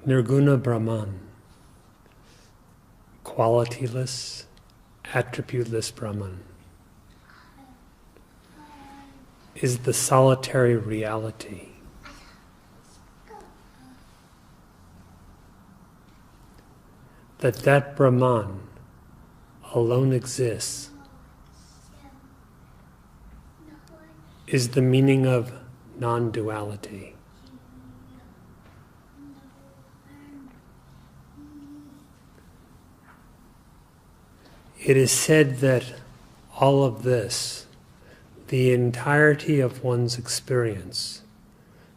Nirguna Brahman, qualityless, attributeless Brahman, is the solitary reality. That Brahman alone exists is the meaning of non-duality. It is said that all of this, the entirety of one's experience,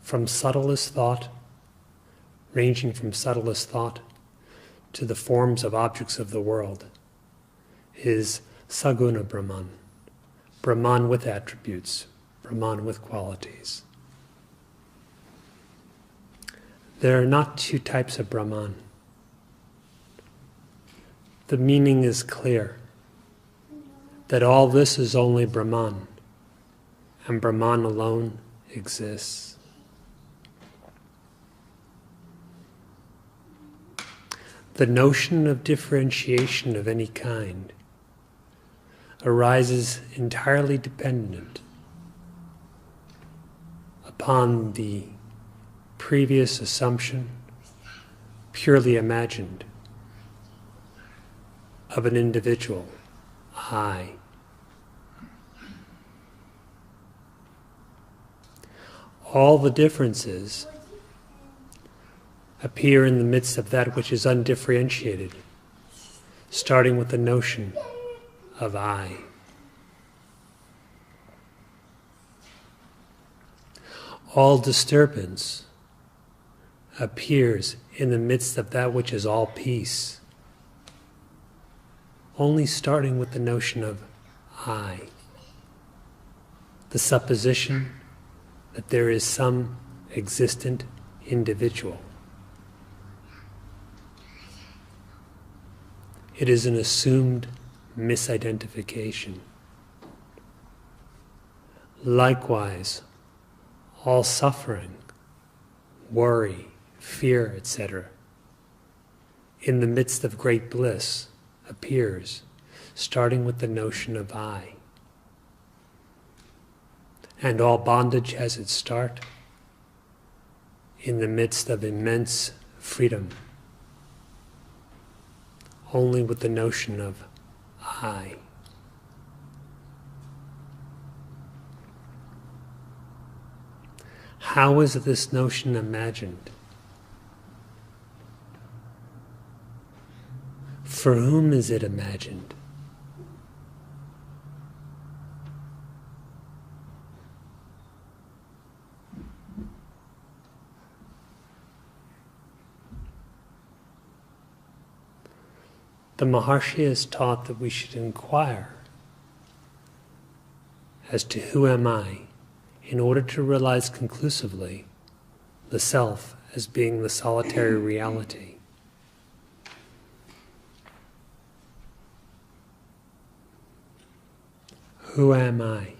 from subtlest thought, ranging from subtlest thought to the forms of objects of the world, is saguna Brahman, Brahman with attributes, Brahman with qualities. There are not two types of Brahman. The meaning is clear, that all this is only Brahman, and Brahman alone exists. The notion of differentiation of any kind arises entirely dependent upon the previous assumption, purely imagined, of an individual, I. All the differences appear in the midst of that which is undifferentiated, starting with the notion of I. All disturbance appears in the midst of that which is all peace, only starting with the notion of I, the supposition that there is some existent individual. It is an assumed misidentification. Likewise, all suffering, worry, fear, etc., in the midst of great bliss, appears, starting with the notion of I. And all bondage has its start in the midst of immense freedom, only with the notion of I. How is this notion imagined? For whom is it imagined? The Maharshi has taught that we should inquire as to who am I, in order to realize conclusively the self as being the solitary reality. Who am I?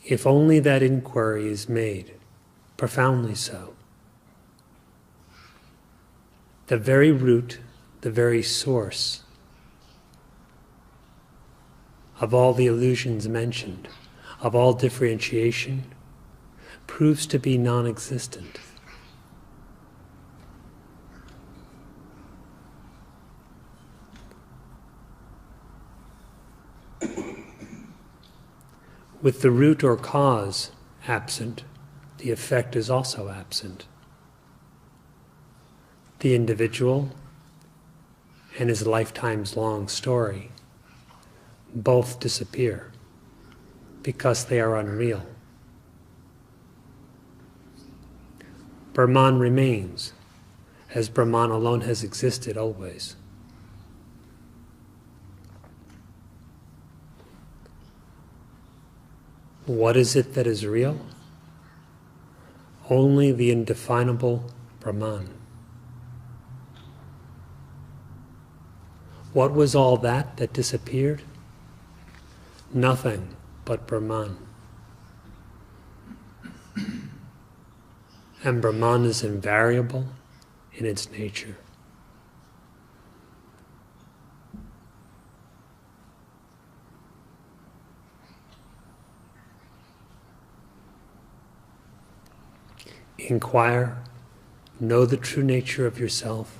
If only that inquiry is made, profoundly so, the very root, the very source of all the illusions mentioned, of all differentiation, proves to be non-existent. With the root or cause absent, the effect is also absent. The individual and his lifetime's long story both disappear because they are unreal. Brahman remains, as Brahman alone has existed always. What is it that is real? Only the indefinable Brahman. What was all that disappeared? Nothing but Brahman. And Brahman is invariable in its nature. Inquire, know the true nature of yourself,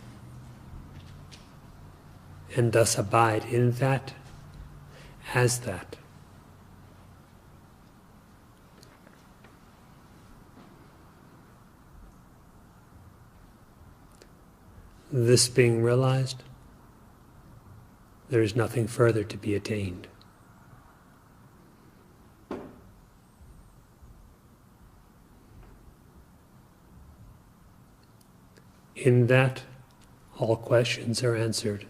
and thus abide in that as that. This being realized, there is nothing further to be attained. In that, all questions are answered,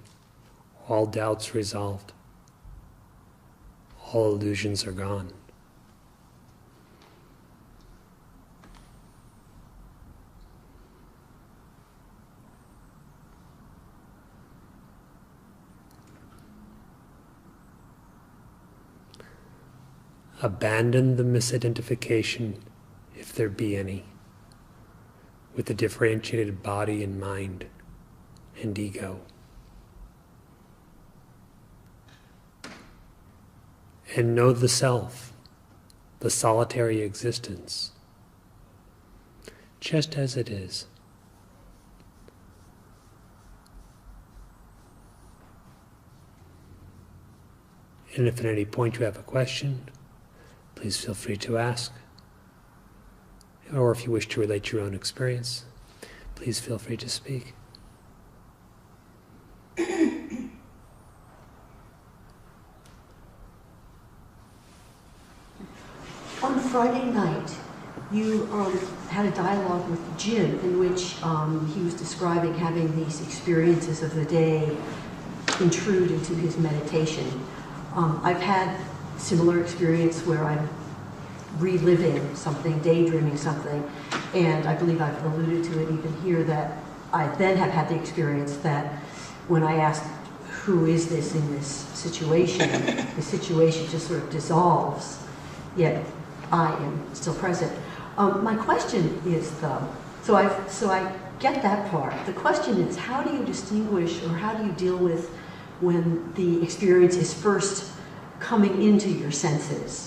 all doubts resolved, all illusions are gone. Abandon the misidentification, if there be any, with the differentiated body and mind and ego. And know the self, the solitary existence, just as it is. And if at any point you have a question, please feel free to ask. Or if you wish to relate your own experience, please feel free to speak. On Friday night, you had a dialogue with Jim in which he was describing having these experiences of the day intrude into his meditation. I've had similar experience where I'm reliving something, daydreaming something, and I believe I've alluded to it even here that I then have had the experience that when I asked who is this in this situation, the situation just sort of dissolves, yet I am still present. My question is though, so I get that part. The question is, how do you distinguish or how do you deal with when the experience is first coming into your senses?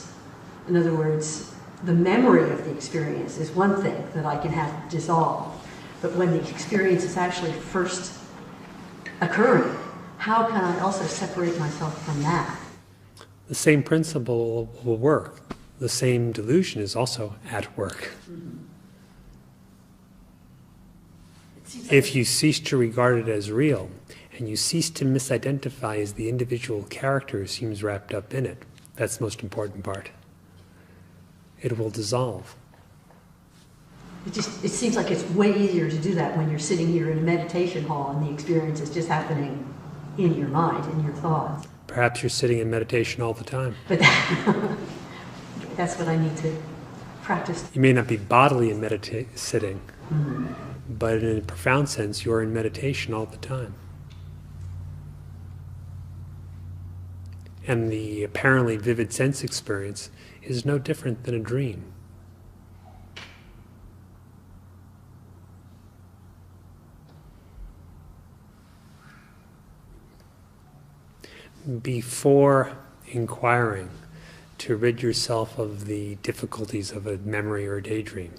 In other words, the memory of the experience is one thing that I can have dissolved, but when the experience is actually first occurring, how can I also separate myself from that? The same principle will work. The same delusion is also at work. Mm-hmm. If you cease to regard it as real, and you cease to misidentify as the individual character seems wrapped up in it, that's the most important part. It will dissolve. It seems like it's way easier to do that when you're sitting here in a meditation hall and the experience is just happening in your mind, in your thoughts. Perhaps you're sitting in meditation all the time. But that's what I need to practice. You may not be bodily in sitting, Mm-hmm. but in a profound sense, you're in meditation all the time. And the apparently vivid sense experience is no different than a dream. Before inquiring to rid yourself of the difficulties of a memory or a daydream,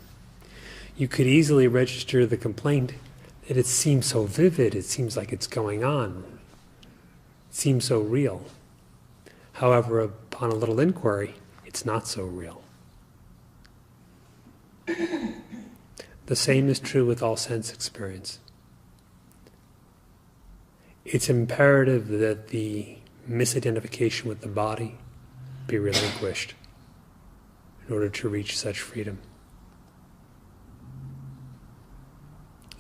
you could easily register the complaint that it seems so vivid, it seems like it's going on, it seems so real. However, upon a little inquiry, it's not so real. The same is true with all sense experience. It's imperative that the misidentification with the body be relinquished in order to reach such freedom.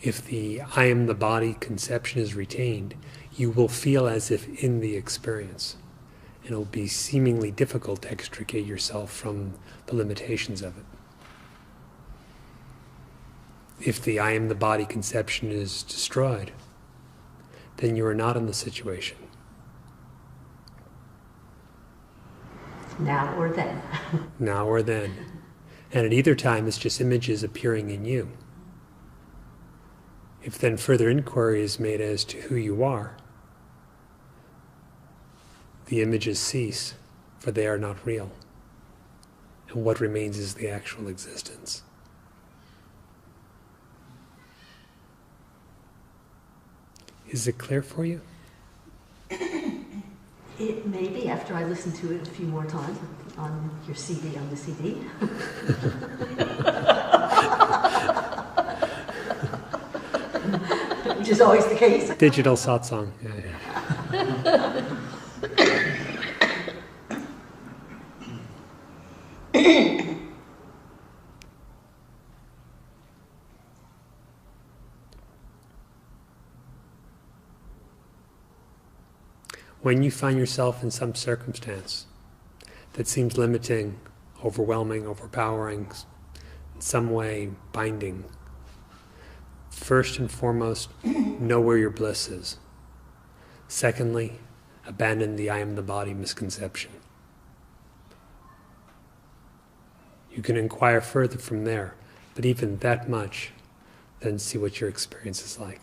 If the I am the body conception is retained, you will feel as if in the experience. And it will be seemingly difficult to extricate yourself from the limitations of it. If the I am the body conception is destroyed, then you are not in the situation. Now or then. Now or then. And at either time, it's just images appearing in you. If then further inquiry is made as to who you are, the images cease, for they are not real. And what remains is the actual existence. Is it clear for you? It may be after I listen to it a few more times on your CD, on the CD. Which is always the case. Digital satsang. Yeah. When you find yourself in some circumstance that seems limiting, overwhelming, overpowering, in some way binding, first and foremost, know where your bliss is. Secondly, abandon the I am the body misconception. You can inquire further from there, but even that much, then see what your experience is like.